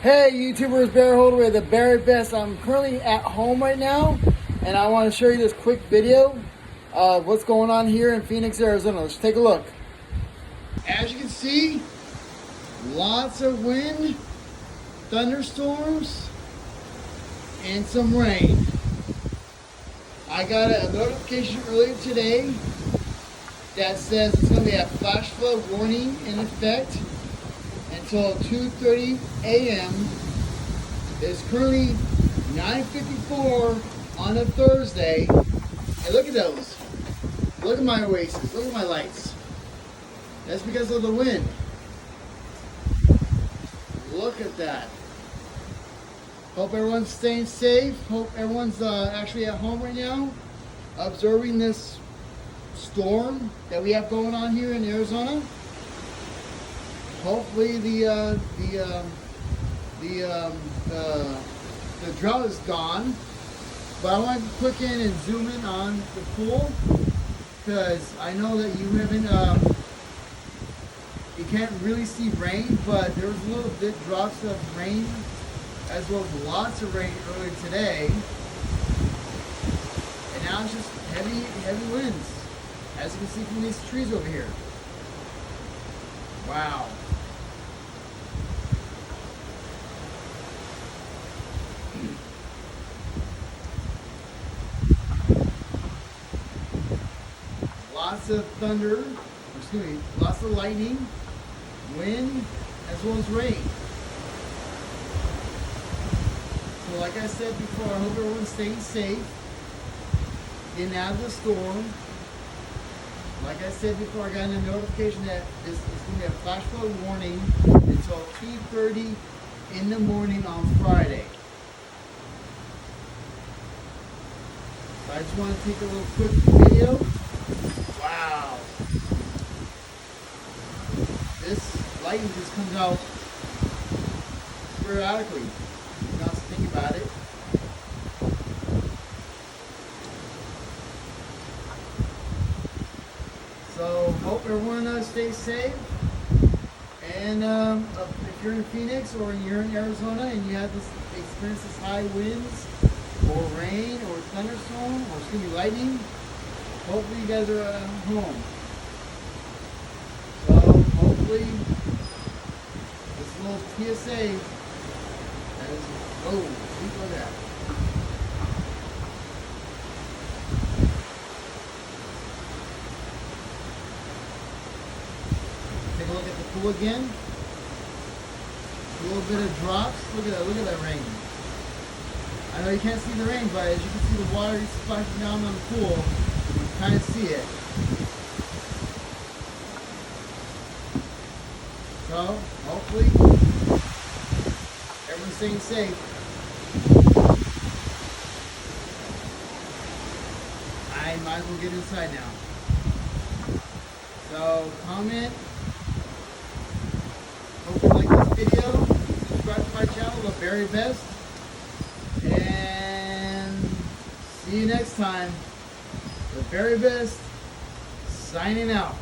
Hey YouTubers, Bear Holder with the very best. I'm currently at home right now and I want to show you this quick video of what's going on here in Phoenix, Arizona. Let's take a look. As you can see, lots of wind, thunderstorms, and some rain. I got a notification earlier today that says it's going to be a flash flood warning in effect until 2:30 a.m. It's currently 9:54 on a Thursday. And look at those. Look at my oasis. Look at my lights. That's because of the wind. Look at that. Hope everyone's staying safe. Hope everyone's actually at home right now, observing this storm that we have going on here in Arizona. Hopefully the drought is gone. But I want to click in and zoom in on the pool because I know that you haven't. You can't really see rain, but there was a little bit drops of rain, as well as lots of rain earlier today. And now it's just heavy winds, as you can see from these trees over here. Wow. Lots of thunder, lots of lightning, wind, as well as rain. So like I said before, I hope everyone's staying safe, getting out of the storm. Like I said before, I got a notification that this is going to be a flash flood warning until 2:30 in the morning on Friday. So I just want to take a little quick video. Wow. This lightning just comes out periodically. You don't have to think about it. So hope everyone stays safe. And if you're in Phoenix or you're in Arizona and you have this experience this high winds or rain or thunderstorm or it's gonna be lightning, hopefully you guys are home. So hopefully this little PSA is, oh, look at that. Take a look at the pool again. A little bit of drops. Look at that rain. I know you can't see the rain, but as you can see the water splashing down on the pool, you can kind of see it. So, hopefully, everyone's staying safe. I might as well get inside now. So, comment. Hope you like this video. Subscribe to my channel, the very best. And see you next time. The very best. Signing out.